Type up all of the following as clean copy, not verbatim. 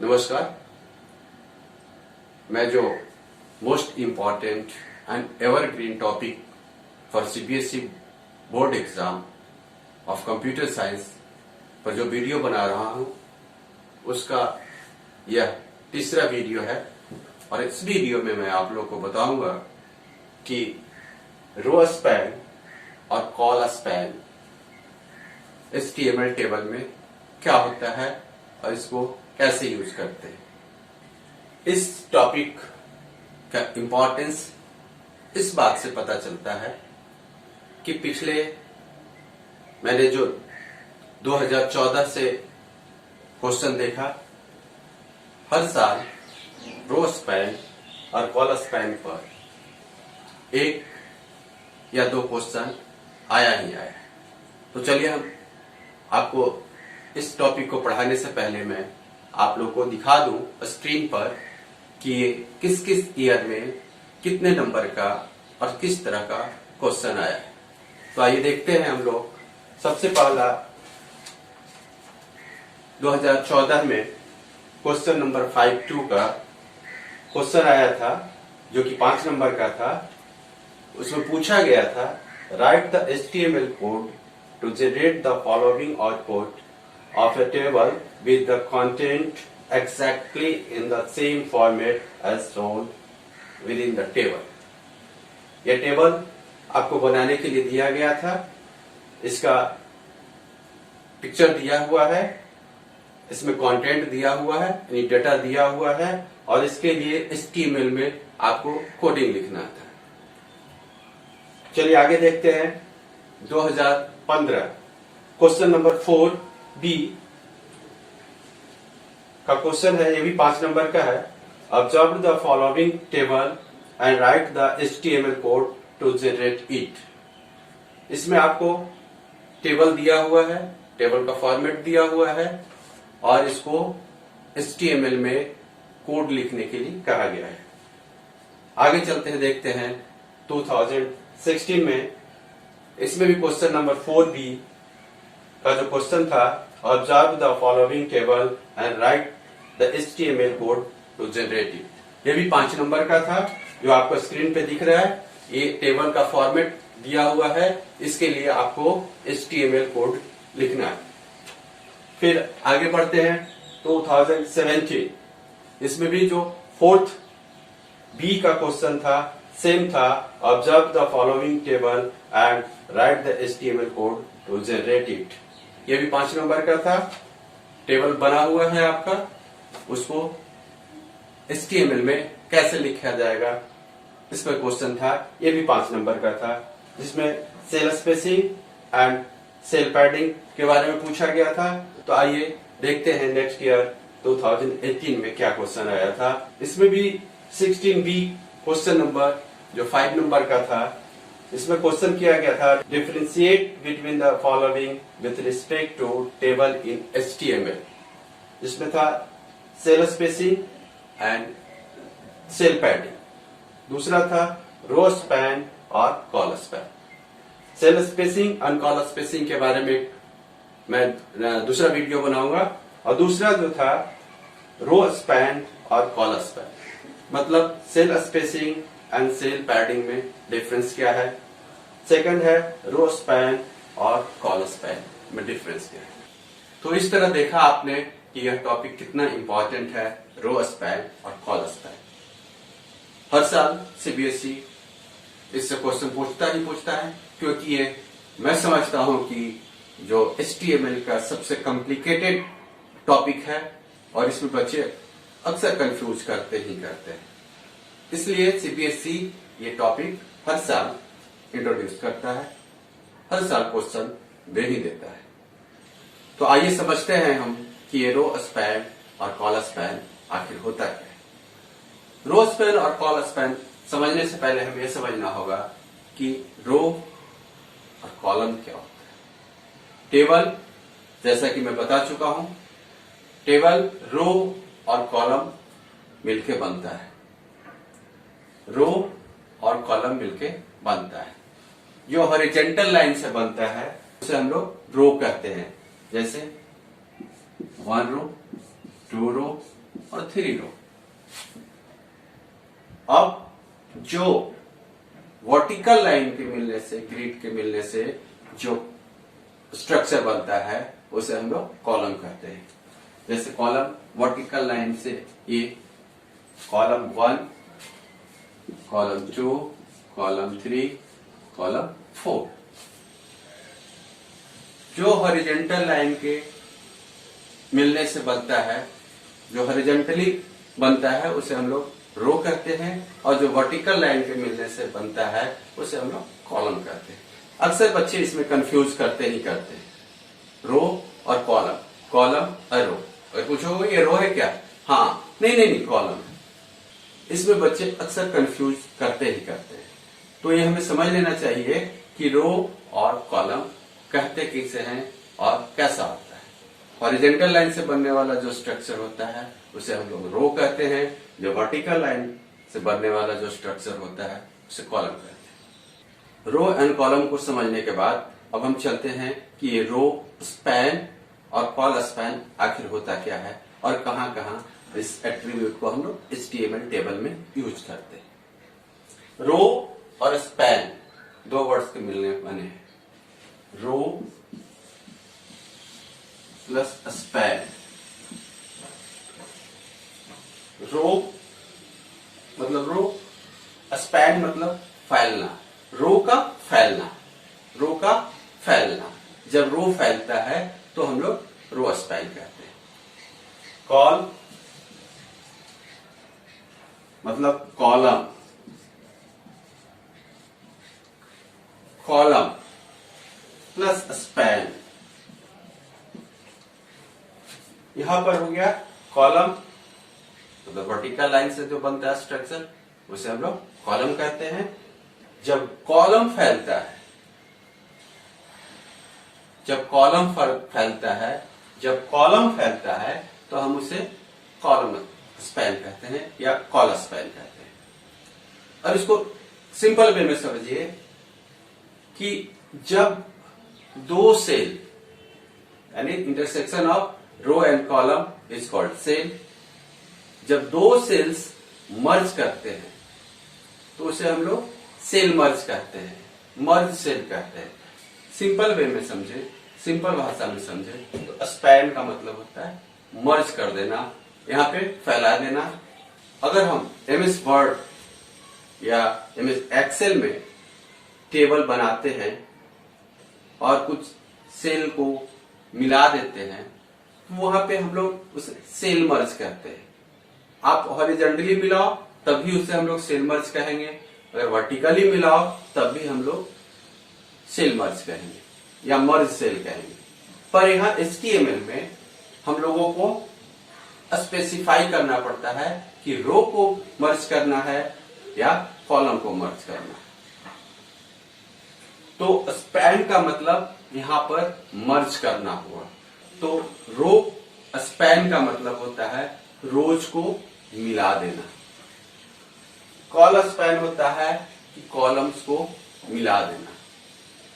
नमस्कार। मैं जो most important and evergreen topic for CBSE board exam of computer science पर जो वीडियो बना रहा हूं उसका यह तीसरा वीडियो है और इस वीडियो में मैं आप लोग को बताऊंगा कि रो स्पैन और कॉल स्पैन एचटीएमएल टेबल में क्या होता है और इसको कैसे यूज करते हैं। इस टॉपिक का इंपॉर्टेंस इस बात से पता चलता है कि पिछले मैंने जो 2014 से क्वेश्चन देखा, हर साल रो स्पैन और कॉल स्पैन पर एक या दो क्वेश्चन आया ही आया है। तो चलिए हम आपको इस टॉपिक को पढ़ाने से पहले मैं आप लोग को दिखा दूं स्क्रीन पर कि ये किस किस ईयर में कितने नंबर का और किस तरह का क्वेश्चन आया है। तो आइए देखते हैं हम लोग। सबसे पहला 2014 में क्वेश्चन नंबर 52 का क्वेश्चन आया था जो कि 5 नंबर का था। उसमें पूछा गया था write the HTML code to generate the following output of a table with the content exactly in the same format as shown within the table। यह टेबल आपको बनाने के लिए दिया गया था। इसका पिक्चर दिया हुआ है, इसमें कंटेंट दिया हुआ है, यानी डेटा दिया हुआ है और इसके लिए HTML में आपको कोडिंग लिखना था। चलिए आगे देखते हैं। 2015 क्वेश्चन नंबर 4B का क्वेश्चन है, ये भी 5 नंबर का है। Observe the following table and write the HTML code to generate it. इसमें आपको टेबल दिया हुआ है, टेबल का फॉर्मेट दिया हुआ है और इसको HTML में कोड लिखने के लिए कहा गया है। आगे चलते हैं, देखते हैं 2016 में। इसमें भी क्वेश्चन नंबर 4B का जो क्वेश्चन था, observe the following table and write the HTML code to generate it. ये भी 5 नंबर का था जो आपको स्क्रीन पे दिख रहा है। ये टेबल का फॉर्मेट दिया हुआ है, इसके लिए आपको HTML कोड लिखना है। फिर आगे बढ़ते हैं 2017। इसमें भी जो 4B का क्वेश्चन था सेम था, observe the following table and write the HTML code to generate it. ये भी 5 नंबर का था। टेबल बना हुआ है आपका, उसको HTML में कैसे लिखा जाएगा इस पर क्वेश्चन था। ये भी 5 नंबर का था, जिसमें cell spacing and cell padding के बारे में पूछा गया था। तो आइए देखते हैं नेक्स्ट ईयर 2018 में क्या क्वेश्चन आया था। इसमें भी 16B क्वेश्चन नंबर जो 5 नंबर का था, इसमें क्वेश्चन किया गया था differentiate between the following with respect to table in HTML। इसमें था cell spacing and cell padding. दूसरा था रो स्पैन और कॉल स्पैन। सेल स्पेसिंग और कॉल स्पेसिंग के बारे में मैं दूसरा वीडियो बनाऊंगा। और दूसरा जो था रो स्पैन और कॉल स्पैन, मतलब cell spacing and cell padding में डिफरेंस क्या है। सेकंड है रो स्पैन और कॉल स्पैन में डिफरेंस क्या है। तो इस तरह देखा आपने कि यह टॉपिक कितना इंपॉर्टेंट है, रो स्पैन और कॉल स्पैन। हर साल सीबीएसई इससे क्वेश्चन पूछता है, क्योंकि ये मैं समझता हूं कि जो HTML का सबसे कॉम्प्लिकेटेड टॉपिक है और इसमें बच्चे अक्सर कंफ्यूज करते हैं। इसलिए सीबीएसई ये टॉपिक हर साल इंट्रोड्यूस करता है, हर साल क्वेश्चन दे ही देता है। तो आइए समझते हैं हम कि ये रो स्पैन और कॉल स्पैन आखिर होता क्या है। रो स्पैन और कॉल स्पैन समझने से पहले हमें यह समझना होगा कि रो और कॉलम क्या होता है। टेबल, जैसा कि मैं बता चुका हूं, टेबल रो और कॉलम मिलके बनता है। रो और कॉलम मिलके बनता है। जो हॉरिजॉन्टल लाइन से बनता है उसे हम लोग रो कहते हैं। जैसे 1 रो, 2 रो, और 3 रो। अब जो वर्टिकल लाइन के मिलने से, ग्रिड के मिलने से जो स्ट्रक्चर बनता है उसे हम लोग कॉलम कहते हैं। जैसे कॉलम वर्टिकल लाइन से ये कॉलम 1, कॉलम 2, कॉलम 3, कॉलम 4। जो हॉरिजॉन्टल लाइन के मिलने से बनता है, जो हॉरिजॉन्टली बनता है उसे हम लोग रो कहते हैं, और जो वर्टिकल लाइन के मिलने से बनता है उसे हम लोग कॉलम कहते हैं। अक्सर बच्चे इसमें कंफ्यूज करते ही करते हैं, रो और कॉलम, कॉलम और रो। और पूछोगे ये रो है क्या? हाँ, नहीं, कॉलम है। इसमें बच्चे अक्सर कंफ्यूज करते ही करते हैं। तो ये हमें समझ लेना चाहिए कि रो और कॉलम कहते किसे हैं और कैसा होता है। हॉरिजॉन्टल लाइन से बनने वाला जो स्ट्रक्चर होता है उसे हम लोग रो कहते हैं, जो वर्टिकल लाइन से बनने वाला जो स्ट्रक्चर होता है उसे कॉलम कहते हैं। रो एंड कॉलम को समझने के बाद अब हम चलते हैं कि ये रो स्पैन और कॉल स्पैन आखिर होता क्या है और कहां कहां इस एट्रीब्यूट को हम लोग HTML टेबल में यूज करते हैं। रो और स्पैन दो वर्ड्स के मिलने बने हैं, रो प्लस स्पैन। रो मतलब रो, स्पैन मतलब फैलना, रो का फैलना, रो का फैलना। जब रो फैलता है तो हम लोग रो स्पैन कहते हैं। कॉल मतलब कॉलम, कॉलम प्लस स्पैन। यहां पर हो गया कॉलम मतलब वर्टिकल लाइन से जो बनता है स्ट्रक्चर उसे हम लोग कॉलम कहते हैं। जब कॉलम फैलता है, जब कॉलम फैलता है, जब कॉलम फैलता है तो हम उसे कॉलम स्पैन कहते हैं या कॉल स्पैन कहते हैं। और इसको सिंपल वे में समझिए कि जब दो सेल यानी intersection of row and column is called cell. जब दो सेल्स मर्ज करते हैं तो उसे हम लोग सेल मर्ज कहते हैं, मर्ज सेल कहते हैं। सिंपल वे में समझे, सिंपल भाषा में समझे तो स्पैन का मतलब होता है मर्ज कर देना, यहाँ पे फैला देना। अगर हम MS वर्ड या MS एक्सेल में टेबल बनाते हैं और कुछ सेल को मिला देते हैं तो वहां पे हम लोग उसे सेल मर्ज कहते हैं। आप हॉरिजॉन्टली मिलाओ तब भी उसे हम लोग सेल मर्ज कहेंगे, अगर वर्टिकली मिलाओ तब भी हम लोग सेल मर्ज कहेंगे या मर्ज सेल कहेंगे। पर यहाँ HTML में हम लोगों को स्पेसिफाई करना पड़ता है कि रो को मर्ज करना है या कॉलम को मर्ज करना है। तो स्पैन का मतलब यहां पर मर्ज करना हुआ। तो रो स्पैन का मतलब होता है रोज को मिला देना। कॉल स्पैन होता है कि कॉलम्स को मिला देना।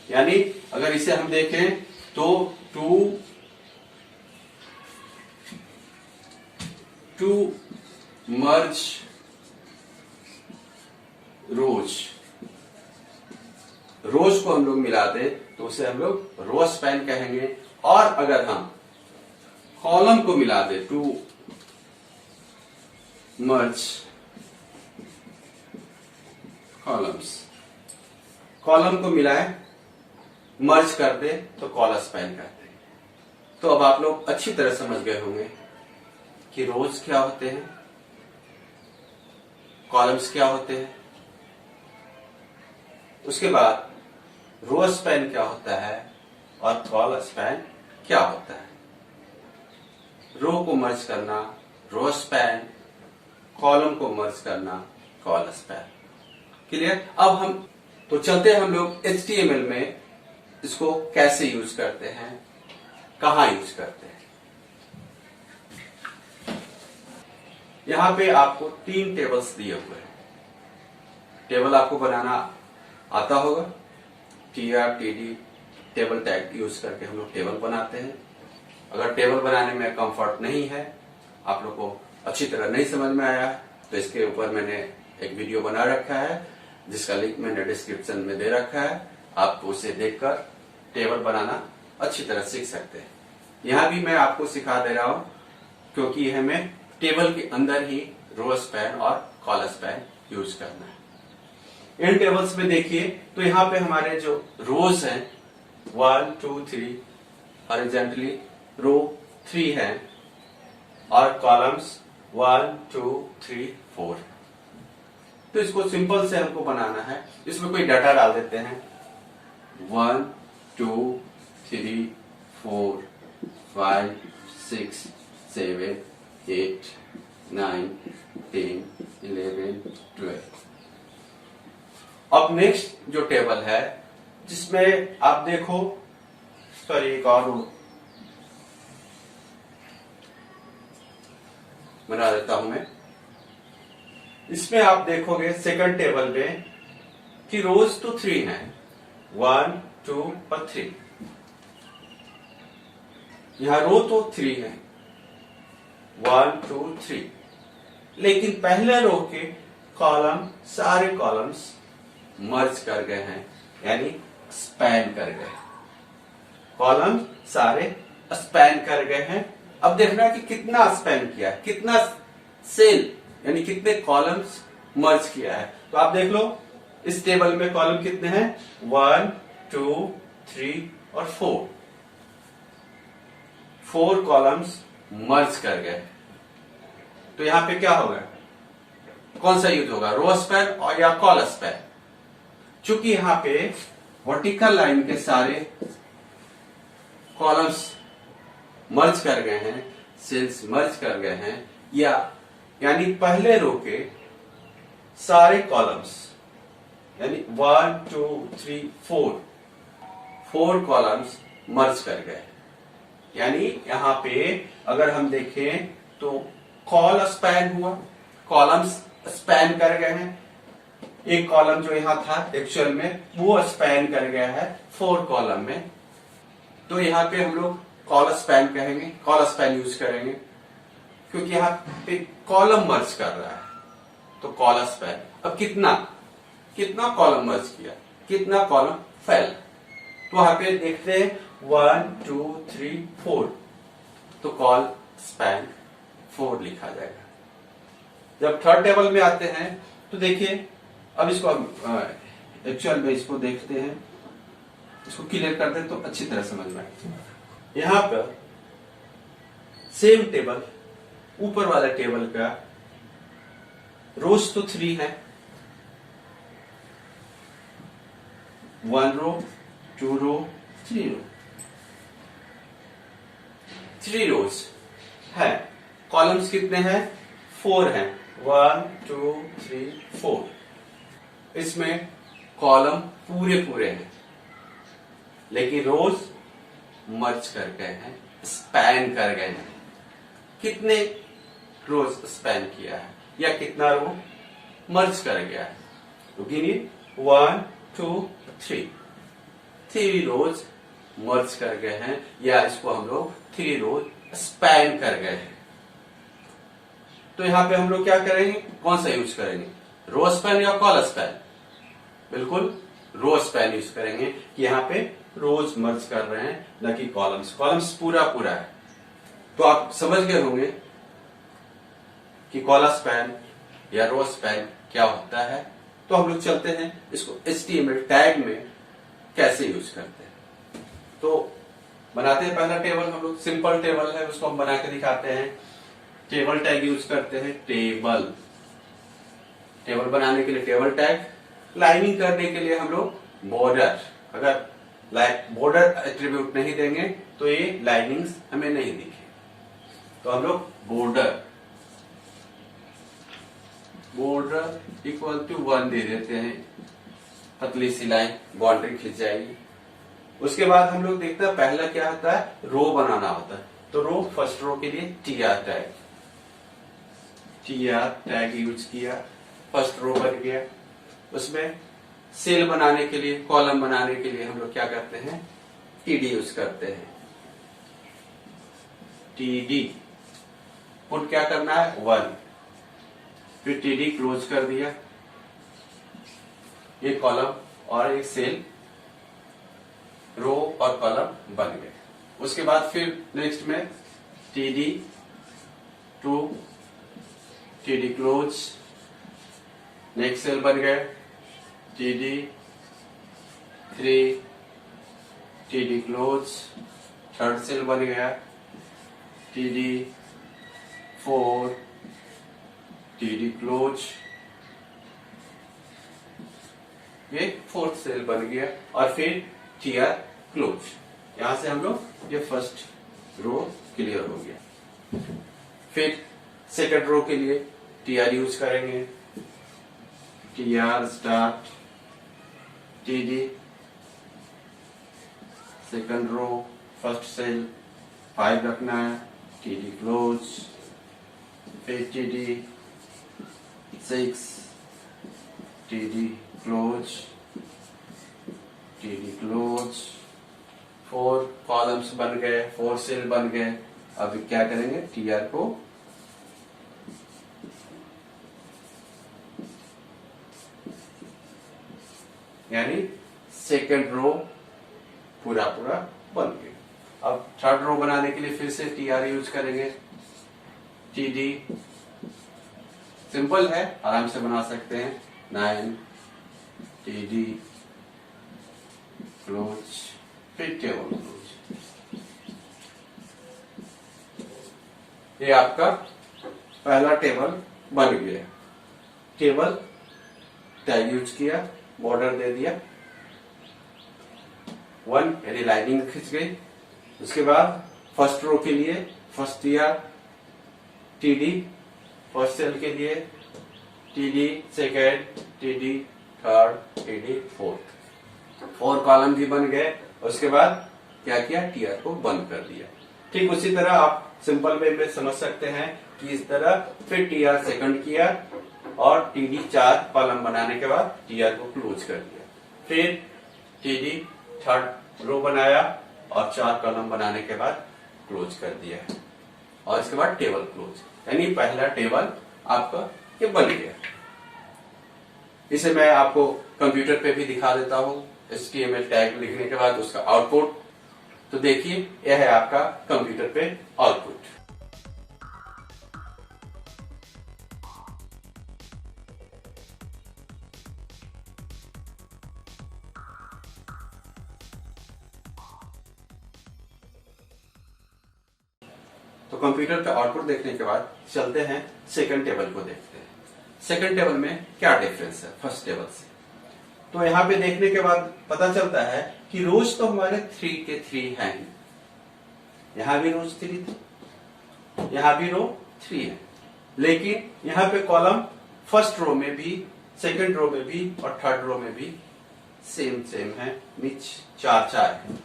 यानी अगर इसे हम देखें तो टू मर्ज रोज, रोज को हम लोग मिला दें तो उसे हम लोग रो स्पैन कहेंगे। और अगर हम कॉलम को मिला दें, टू मर्ज कॉलम्स, कॉलम को मिलाए मर्ज कर दे तो कॉल स्पैन कहते हैं। तो अब आप लोग अच्छी तरह समझ गए होंगे कि रोज क्या होते हैं, कॉलम्स क्या होते हैं। उसके बाद रो स्पैन क्या होता है और कॉल स्पैन क्या होता है। रो को मर्ज करना रो स्पैन, कॉलम को मर्ज करना कॉल स्पैन। क्लियर? अब हम तो चलते हैं हम लोग HTML में इसको कैसे यूज करते हैं, कहां यूज करते हैं। यहां पे आपको 3 टेबल्स दिए हुए हैं। टेबल आपको बनाना आता होगा, TR TD table tag use करके हम लोग टेबल बनाते हैं। अगर टेबल बनाने में कंफर्ट नहीं है, आप लोग को अच्छी तरह नहीं समझ में आया तो इसके ऊपर मैंने एक वीडियो बना रखा है जिसका लिंक मैंने डिस्क्रिप्शन में दे रखा है। आप उसे देखकर टेबल बनाना अच्छी तरह सीख सकते हैं। यहाँ भी मैं आपको सिखा दे रहा हूँ क्योंकि हमें टेबल के अंदर ही रो स्पैन और कॉलम स्पैन यूज करना है। इन टेबल्स में देखिए तो यहाँ पे हमारे जो रोज हैं 1 2 3 हॉरिजॉन्टली रो 3 है और कॉलम्स 1 2 3 4। तो इसको सिंपल से हमको बनाना है। इसमें कोई डाटा डाल देते हैं 1 2 3 4 5 6 7 8 9 10 11 12। अब नेक्स्ट जो टेबल है जिसमें आप देखो, सॉरी एक और बना देता हूं मैं। इसमें आप देखोगे सेकंड टेबल में कि रोज तो 3 है 1 2 और 3। यहां रो तो 3 है 1 2 3, लेकिन पहले रो के कॉलम सारे कॉलम्स मर्ज कर गए हैं, यानी स्पैन कर गए। कॉलम सारे स्पैन कर गए हैं। अब देखना है कि कितना स्पैन किया, कितना सेल यानी कितने कॉलम्स मर्ज किया है। तो आप देख लो इस टेबल में कॉलम कितने हैं 1 2 3 और 4 कॉलम्स मर्ज कर गए। तो यहां पे क्या होगा, कौन सा यूज होगा, रो स्पैन और या कॉलम स्पैन। चूंकि यहां पे वर्टिकल लाइन के सारे कॉलम्स मर्ज कर गए हैं, सेल्स मर्ज कर गए हैं, यानी पहले रो के सारे कॉलम्स यानी 1 2 3 4 कॉलम्स मर्ज कर गए। यानी यहां पे अगर हम देखें तो कॉल स्पैन हुआ, कॉलम्स स्पैन कर गए हैं। एक कॉलम जो यहां था एक्चुअल में वो स्पैन कर गया है 4 कॉलम में। तो यहां पे हम लोग कॉल स्पैन कहेंगे, कॉल स्पैन यूज करेंगे क्योंकि यहां पे कॉलम मर्ज कर रहा है। तो कॉल स्पैन। अब कितना कॉलम मर्ज किया, कितना कॉलम फेल। तो वहां पे देखते हैं 1 2 3 4, तो कॉल स्पैन 4 लिखा जाएगा। जब थर्ड टेबल में आते हैं तो देखिए, अब इसको एक्चुअल में इसको देखते हैं, इसको क्लियर करते हैं तो अच्छी तरह समझ में आएगा। यहां पर सेम टेबल, ऊपर वाला टेबल का रोज तो 3 है, 1 रो 2 रो 3 रो, 3 रोज है। कॉलम्स कितने हैं 4 हैं 1 2 3 4। इसमें कॉलम पूरे हैं, लेकिन रोज मर्ज कर गए हैं, स्पैन कर गए हैं। कितने रोज स्पैन किया है या कितना रो मर्ज कर गया है, तो गिनिए 1 2 3 रोज मर्ज कर गए हैं, या इसको हम लोग 3 रोज स्पैन कर गए हैं। तो यहां पे हम लोग क्या करेंगे, कौन सा यूज करेंगे, रो स्पैन या कॉलम स्पैन। बिल्कुल रो स्पैन यूज करेंगे कि यहां पे रोज मर्ज कर रहे हैं, न कि कॉलम्स। कॉलम्स पूरा है। तो आप समझ गए होंगे कि कॉलम स्पैन या रो स्पैन क्या होता है। तो हम लोग चलते हैं इसको HTML टैग में कैसे यूज करते हैं। तो बनाते हैं पहला टेबल, हम लोग सिंपल टेबल है उसको हम बना के दिखाते हैं। टेबल टैग यूज करते हैं, टेबल बनाने के लिए टेबल टैग, लाइनिंग करने के लिए हम लोग बॉर्डर। अगर बॉर्डर एट्रीब्यूट नहीं देंगे तो ये लाइनिंग्स हमें नहीं दिखे, तो हम लोग बॉर्डर इक्वल टू 1 दे देते हैं, पतली सी लाइन बाउंड्री खिंच जाएगी। उसके बाद हम लोग देखते हैं पहला क्या होता है, रो बनाना होता है। तो रो, फर्स्ट रो के लिए TR टैग यूज किया, फर्स्ट रो बन गया। उसमें सेल बनाने के लिए, कॉलम बनाने के लिए हम लोग क्या करते हैं, TD यूज करते हैं, TD पुट क्या करना है 1, फिर टीडी क्लोज कर दिया, ये कॉलम और एक सेल रो और कॉलम बन गए। उसके बाद फिर नेक्स्ट में TD 2, TD close, next cell बन गए, TD 3, TD close, third cell बन गया, टीडी 4, टीडी क्लोज, ये फोर्थ सेल बन गया, और फिर टीआर क्लोज। यहां से हम लोग ये फर्स्ट रो क्लियर हो गया। फिर सेकंड रो के लिए टीआर यूज करेंगे, TR start, TD second row first cell 5 रखना है, टीडी क्लोज, फिर TD 6, TD close, TD close, 4 columns बन गए, 4 सेल बन गए। अब क्या करेंगे, टीआर को यानी सेकंड रो पूरा बन गया। अब थर्ड रो बनाने के लिए फिर से टीआर यूज करेंगे, टीडी सिंपल है, आराम से बना सकते हैं, 9, टीडी क्लोज, फिर टेबल क्लोज। ये आपका पहला टेबल बन गया। टेबल टैग यूज किया, बॉर्डर दे दिया, 1 यानी लाइनिंग खिंच गई। उसके बाद फर्स्ट रो के लिए फर्स्ट दिया टीडी, फर्स्ट सेल के लिए TD second, TD third, TD fourth, 4 column भी बन गए। उसके बाद क्या किया, टीआर को बंद कर दिया। ठीक उसी तरह आप सिंपल वे में समझ सकते हैं कि इस तरह फिर टीआर सेकंड किया और टीडी 4 कॉलम बनाने के बाद टीआर को क्लोज कर दिया। फिर टीडी थर्ड रो बनाया और 4 कॉलम बनाने के बाद क्लोज कर दिया, और इसके बाद टेबल क्लोज, यानी पहला टेबल आपका ये बन गया। इसे मैं आपको कंप्यूटर पे भी दिखा देता हूँ, HTML टैग लिखने के बाद उसका आउटपुट। तो देखिए, यह है आपका कंप्यूटर पे आउटपुट। तो कंप्यूटर पे आउटपुट देखने के बाद चलते हैं सेकंड टेबल को देखते हैं। सेकंड टेबल में क्या डिफरेंस है फर्स्ट टेबल से। तो यहाँ पे देखने के बाद पता चलता है कि रोज तो हमारे 3 के 3 हैं ही, यहां भी रोज 3 थी, यहां भी रो 3 है, लेकिन यहाँ पे कॉलम फर्स्ट रो में भी, सेकंड रो में भी और थर्ड रो में भी सेम है, नीच 4 है।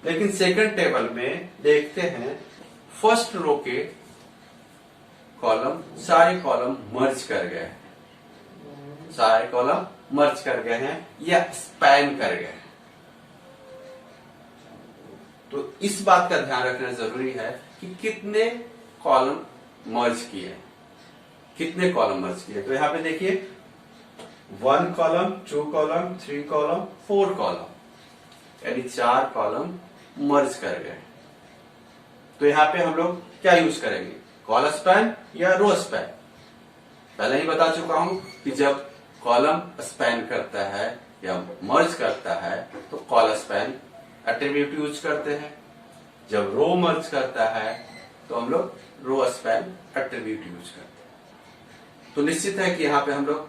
लेकिन सेकंड टेबल में देखते हैं फर्स्ट रो के कॉलम, सारे कॉलम मर्ज कर गए हैं, सारे कॉलम मर्ज कर गए हैं या स्पैन कर गए हैं। तो इस बात का ध्यान रखना जरूरी है कि कितने कॉलम मर्ज किए, कितने कॉलम मर्ज किए। तो यहां पे देखिए 1 कॉलम, 2 कॉलम, 3 कॉलम, 4 कॉलम, यानी 4 कॉलम मर्ज कर गए। तो यहां पे हम लोग क्या यूज करेंगे, कॉलम स्पैन या रो स्पैन। पहले ही बता चुका हूं कि जब कॉलम स्पैन करता है या मर्ज करता है तो कॉलम स्पैन एट्रीब्यूट यूज करते हैं, जब रो मर्ज करता है तो हम लोग रो स्पैन एट्रीब्यूट यूज करते हैं। तो निश्चित है कि यहाँ पे हम लोग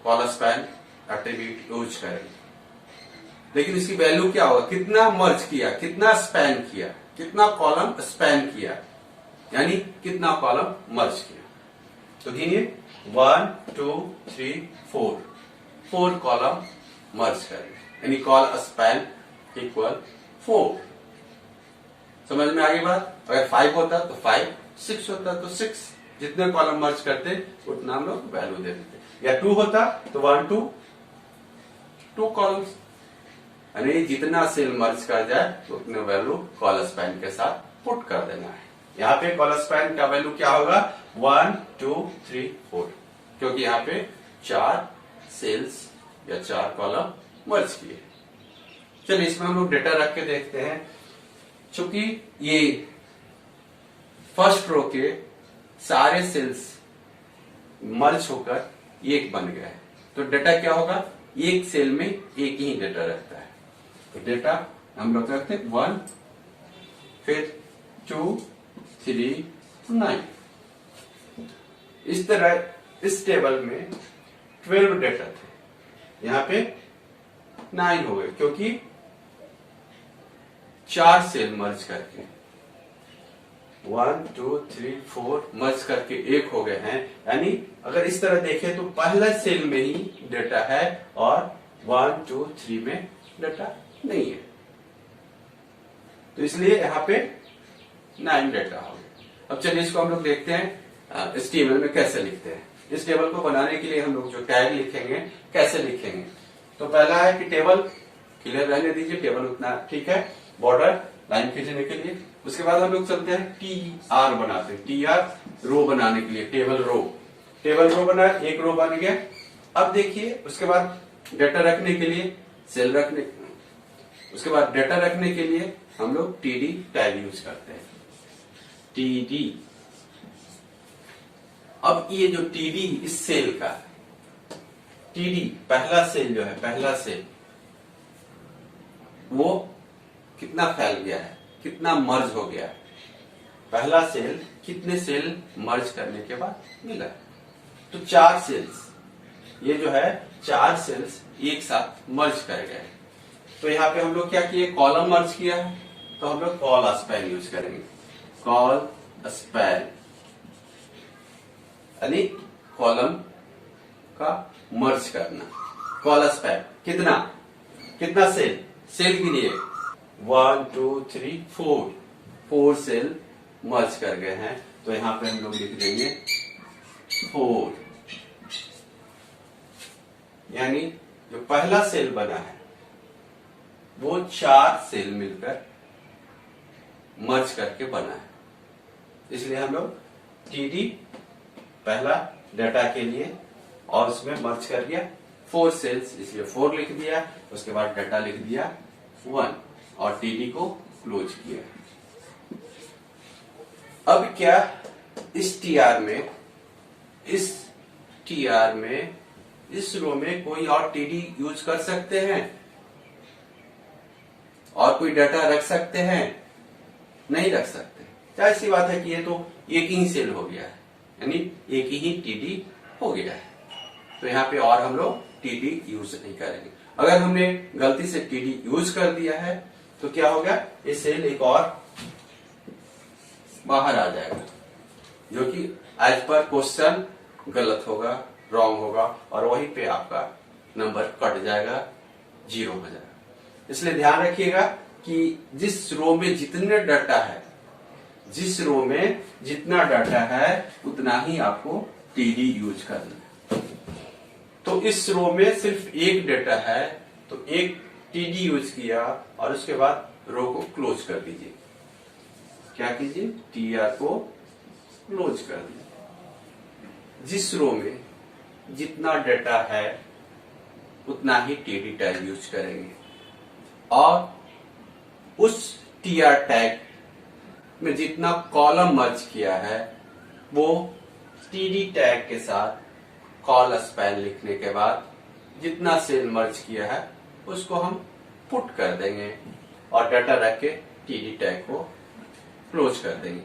कॉलम स्पैन एट्रीब्यूट यूज करेंगे, लेकिन इसकी वैल्यू क्या होगा, कितना मर्ज किया, कितना स्पैन किया, कितना कॉलम स्पैन किया, यानी कितना कॉलम मर्ज किया। तो गिनिए 1 2 3 4 कॉलम मर्ज करेंगे, यानी कॉलम स्पैन इक्वल 4। समझ में आ गई बात। अगर 5 होता तो 5, 6 होता तो 6, जितने कॉलम मर्ज करते उतना हम लोग वैल्यू दे देते। या 2 होता तो 1 2 कॉलम्स, यानी जितना सेल मर्ज कर जाए तो उतने वैल्यू कॉलम स्पैन के साथ पुट कर देना है। यहाँ पे कॉलम स्पैन का वैल्यू क्या होगा 1 2 3 4, क्योंकि यहाँ पे 4 सेल्स या 4 कॉलम मर्ज किए। चलिए इसमें हम लोग डेटा रख के देखते हैं। चूंकि ये फर्स्ट रो के सारे सेल्स मर्ज होकर एक बन गया है, तो डेटा क्या होगा, एक सेल में एक ही डेटा रहता है। तो डेटा हम लोग रखते हैं 1, फिर 2 3 9। इस तरह इस टेबल में 12 डेटा थे, यहाँ पे 9 हो गए, क्योंकि 4 सेल मर्ज करके 1 2 3 4 मर्ज करके एक हो गए हैं। यानी अगर इस तरह देखें तो पहला सेल में ही डेटा है और 1 2 3 में डेटा नहीं है, तो इसलिए यहाँ पे 9 डेटा हो गया। अब चलिए इसको हम लोग देखते हैं इस टेबल में कैसे लिखते हैं। इस टेबल को बनाने के लिए हम लोग जो टैग लिखेंगे कैसे लिखेंगे, तो पहला है कि टेबल क्लियर रहने दीजिए, टेबल उतना ठीक है, बॉर्डर लाइन खींचने के लिए। उसके बाद हम लोग चलते हैं TR बनाते हैं, TR रो बनाने के लिए, टेबल रो बना, एक रो बन गया। अब देखिए उसके बाद डेटा रखने के लिए सेल रखने, उसके बाद डेटा रखने के लिए हम लोग TD टैग यूज करते हैं, TD। अब ये जो TD इस सेल का, TD पहला सेल जो है, पहला सेल वो कितना फैल गया है, कितना मर्ज हो गया है, पहला सेल कितने सेल मर्ज करने के बाद मिला है, तो 4 सेल्स, ये जो है 4 सेल्स एक साथ मर्ज कर गए। तो यहाँ पे हम लोग क्या किए, कॉलम मर्ज किया है, तो हम लोग कॉल स्पैन यूज करेंगे, कॉल स्पैन, यानी कॉलम का मर्ज करना। कॉल स्पैन कितना सेल गिनिए 1 2 3 4 सेल मर्ज कर गए हैं, तो यहां पे हम लोग लिख देंगे 4, यानी जो पहला सेल बना है वो 4 सेल मिलकर मर्ज करके बना है, इसलिए हम लोग TD पहला डेटा के लिए और उसमें मर्ज कर दिया 4 सेल्स, इसलिए 4 लिख दिया, उसके बाद डेटा लिख दिया 1 और TD को क्लोज किया। अब क्या इस TR में इस रो में कोई और TD यूज कर सकते हैं और कोई डाटा रख सकते हैं? नहीं रख सकते। क्या ऐसी बात है कि ये तो एक ही सेल हो गया है, यानी एक ही TD हो गया है, तो यहाँ पे और हम लोग TD यूज नहीं करेंगे। अगर हमने गलती से TD यूज कर दिया है तो क्या होगा, ये सेल एक और बाहर आ जाएगा, जो कि एज पर क्वेश्चन गलत होगा, रॉन्ग होगा, और वहीं पे आपका नंबर कट जाएगा, 0 हो जाएगा। इसलिए ध्यान रखिएगा कि जिस रो में जितने डाटा है, जिस रो में जितना डाटा है उतना ही आपको TD यूज करना है। तो इस रो में सिर्फ एक डाटा है, तो एक TD यूज किया और उसके बाद रो को क्लोज कर दीजिए। क्या कीजिए, TR को क्लोज कर दीजिए। जिस रो में जितना डाटा है उतना ही TD टैग यूज करेंगे, और उस TR टैग में जितना कॉलम मर्ज किया है वो TD टैग के साथ कॉल स्पैन लिखने के बाद जितना सेल मर्ज किया है उसको हम पुट कर देंगे और डाटा रख के TD टैग को क्लोज कर देंगे।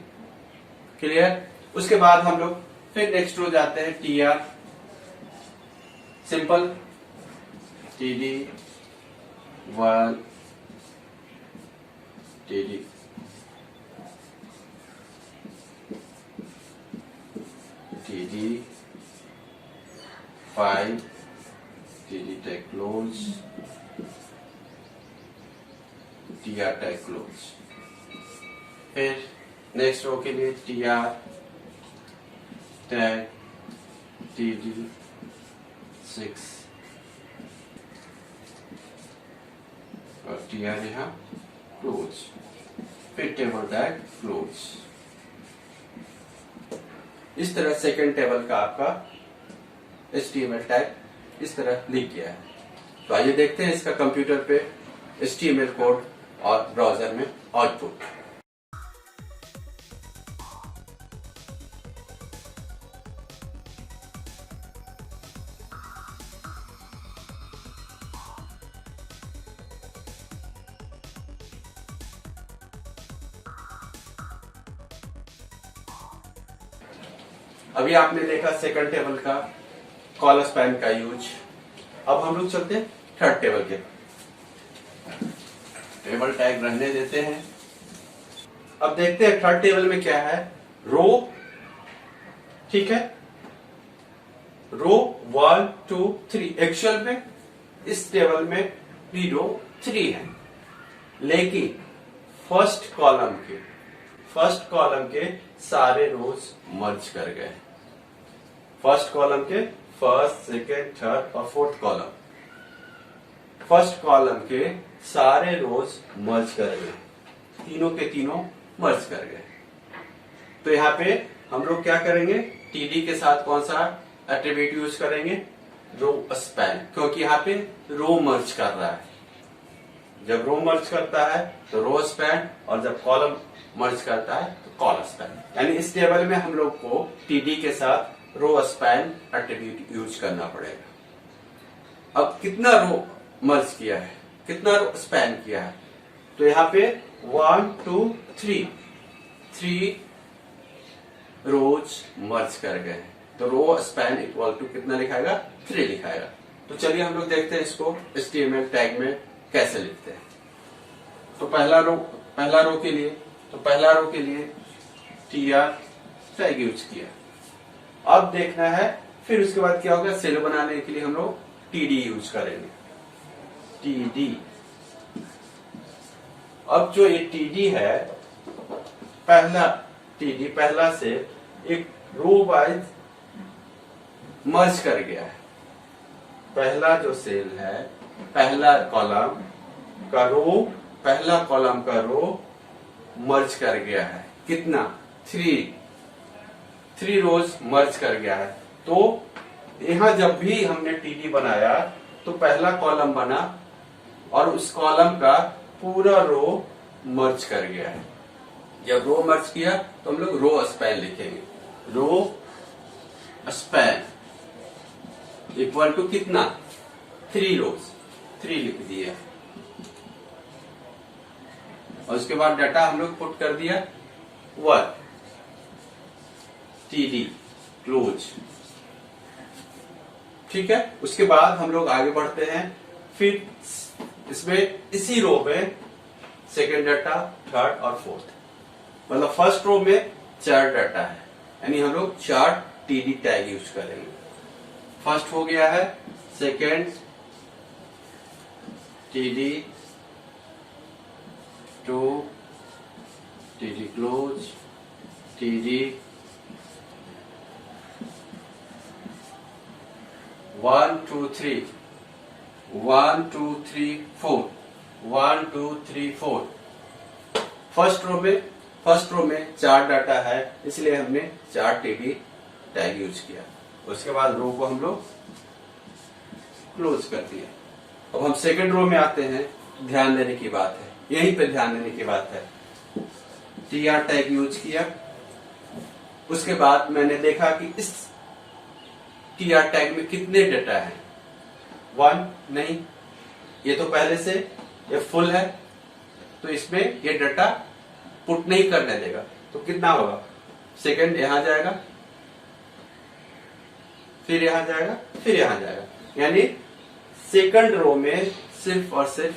क्लियर? उसके बाद हम लोग फिर नेक्स्ट रो जाते हैं, TR simple, TD 1 TD TD 5 TD tag close, TR tag close। फिर नेक्स्ट रो के लिए TR tag TD 6 और TR यहाँ क्लोज, फिर टेबल टैग क्लोज। इस तरह सेकंड टेबल का आपका HTML टैग इस तरह लिख गया है। तो आइए देखते हैं इसका कंप्यूटर पे HTML कोड और ब्राउजर में आउटपुट। अभी आपने देखा सेकंड टेबल का कॉलम स्पैन का यूज। अब हम लोग चलते हैं थर्ड टेबल के। टेबल टैग रहने देते हैं। अब देखते हैं थर्ड टेबल में क्या है। रो, ठीक है, रो 1 2 3। एक्चुअल में इस टेबल में भी रो 3 है, लेकिन फर्स्ट कॉलम के सारे रोज मर्ज कर गए। फर्स्ट कॉलम के फर्स्ट, सेकेंड, थर्ड और फोर्थ कॉलम, फर्स्ट कॉलम के सारे रोज मर्ज कर गए, तीनों के तीनों मर्ज कर गए। तो यहाँ पे हम लोग क्या करेंगे, टीडी के साथ कौन सा एट्रीब्यूट यूज करेंगे, रो स्पैन, क्योंकि यहाँ पे रो मर्ज कर रहा है। जब रो मर्ज करता है तो रो स्पैन, और जब कॉलम मर्ज करता है तो कॉलम स्पैन। यानी इस टेबल में हम लोग को टीडी के साथ रो स्पैन एट्रीब्यूट यूज करना पड़ेगा। अब कितना रो मर्ज किया है, कितना रो स्पैन किया है, तो यहाँ पे 1 2 3 रोज मर्ज कर गए। तो रो स्पैन इक्वल टू कितना लिखाएगा, 3 लिखाएगा। तो चलिए हम लोग देखते हैं इसको HTML टैग में कैसे लिखते हैं। तो पहला रो के लिए tr टैग यूज किया। अब देखना है फिर उसके बाद क्या होगा, सेल बनाने के लिए हम लोग td यूज करेंगे, td। अब जो ये td है, पहला से एक रो वाइज मर्ज कर गया है। पहला जो सेल है, पहला कॉलम का रो मर्ज कर गया है। कितना, 3 रोज मर्ज कर गया है। तो यहां जब भी हमने टीडी बनाया तो पहला कॉलम बना और उस कॉलम का पूरा रो मर्ज कर गया है। जब रो मर्ज किया तो हम लोग रो स्पैन लिखेंगे, रो स्पैन इक्वल टू कितना, 3 रोज, 3 लिख दिया। और उसके बाद डाटा हम लोग पुट कर दिया 1 टीडी क्लोज, ठीक है। उसके बाद हम लोग आगे बढ़ते हैं। फिर इसमें इसी रो में सेकेंड डाटा, थर्ड और फोर्थ, मतलब फर्स्ट रो में 4 डाटा है, यानी हम लोग 4 टीडी टैग यूज करेंगे। फर्स्ट हो गया है, second TD, 2 TD close, TD 1 2 3 1 2 3 4 1 2 3 4। First row में 4 डाटा है, इसलिए हमने 4 टीडी टैग यूज किया। उसके बाद रो को हम लोग क्लोज कर दिया। अब हम सेकंड रो में आते हैं। ध्यान देने की बात है, यहीं पे ध्यान देने की बात है। tr टैग यूज किया, उसके बाद मैंने देखा कि इस tr टैग में कितने डाटा हैं, 1 नहीं, ये तो पहले से ये फुल है, तो इसमें ये डाटा पुट नहीं करने देगा। तो कितना होगा, सेकंड यहां जाएगा, फिर यहां जाएगा, फिर यहां जाएगा, यानी सेकंड रो में सिर्फ और सिर्फ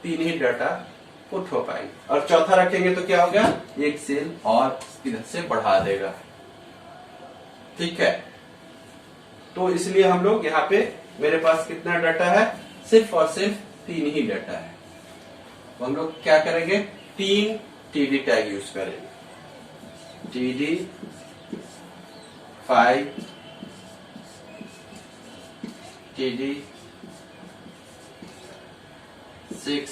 3 ही डाटा पुट हो पाएंगे। और चौथा रखेंगे तो क्या हो गया, एक सेल और इधर से बढ़ा देगा, ठीक है। तो इसलिए हम लोग यहाँ पे, मेरे पास कितना डाटा है, सिर्फ और सिर्फ 3 ही डाटा है। तो हम लोग क्या करेंगे, 3 टीडी टैग यूज करेंगे, टीडी 5, टीडी 6,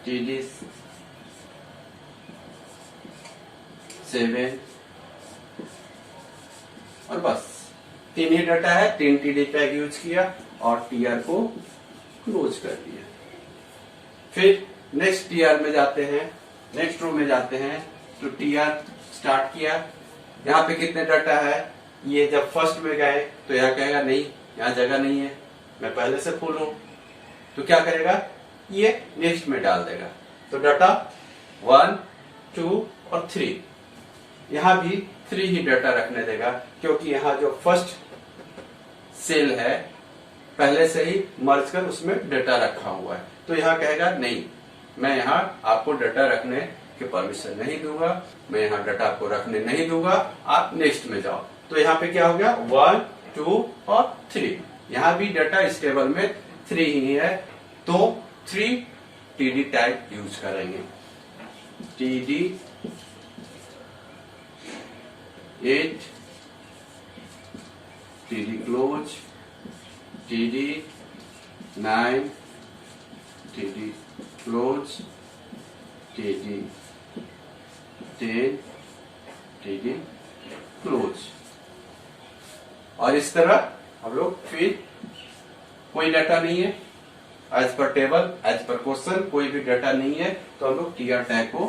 टीडी 7 और बस 3 ही डाटा है, 3 टीडी टैग यूज किया और टीआर को क्लोज कर दिया। फिर नेक्स्ट टीआर में जाते हैं, नेक्स्ट रो में जाते हैं तो टीआर स्टार्ट किया। यहाँ पे कितने डाटा है, ये जब फर्स्ट में गए तो यह कहेगा नहीं यहाँ जगह नहीं है, मैं पहले से फुल हूं, तो क्या करेगा ये नेक्स्ट में डाल देगा। तो डाटा 1 2 और 3, यहां भी 3 ही डाटा रखने देगा क्योंकि यहाँ जो फर्स्ट सेल है पहले से ही मर्ज कर उसमें डाटा रखा हुआ है, तो यहाँ कहेगा नहीं मैं यहाँ आपको डाटा रखने की परमिशन नहीं दूंगा, मैं यहाँ डाटा आपको रखने नहीं दूंगा, आप नेक्स्ट में जाओ। तो यहाँ पे क्या हो गया 1 2 और 3, यहाँ भी डाटा इस टेबल में 3 ही है, तो 3 टीडी टैग यूज करेंगे। TD 8, TD close, TD 9, TD close, TD 10, TD close. और इस तरह हम लोग फिर कोई डाटा नहीं है as per table, as per question कोई भी डाटा नहीं है तो हम लोग टीआर टैग को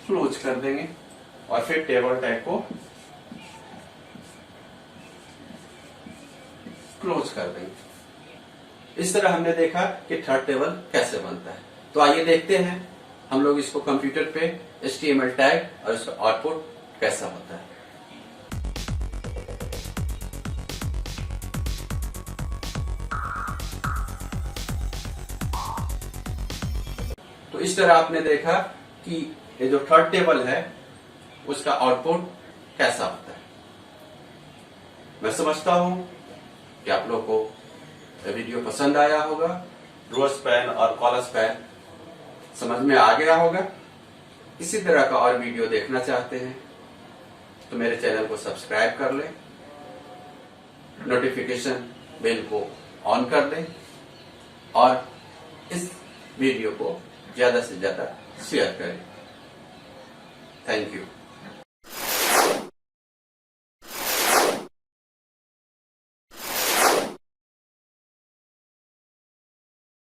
क्लोज कर देंगे और फिर टेबल टैग को क्लोज कर देंगे। इस तरह हमने देखा कि थर्ड टेबल कैसे बनता है। तो आइए देखते हैं हम लोग इसको कंप्यूटर पे HTML टैग और इसका आउटपुट कैसा होता है। तो इस तरह आपने देखा कि ये जो थर्ड टेबल है उसका आउटपुट कैसा होता है। मैं समझता हूं कि आप लोग को ये वीडियो पसंद आया होगा, रो स्पैन और कॉलम स्पैन समझ में आ गया होगा। इसी तरह का और वीडियो देखना चाहते हैं तो मेरे चैनल को सब्सक्राइब कर लें, नोटिफिकेशन बेल को ऑन कर दें और इस वीडियो को ज्यादा से ज्यादा शेयर करें। Thank you.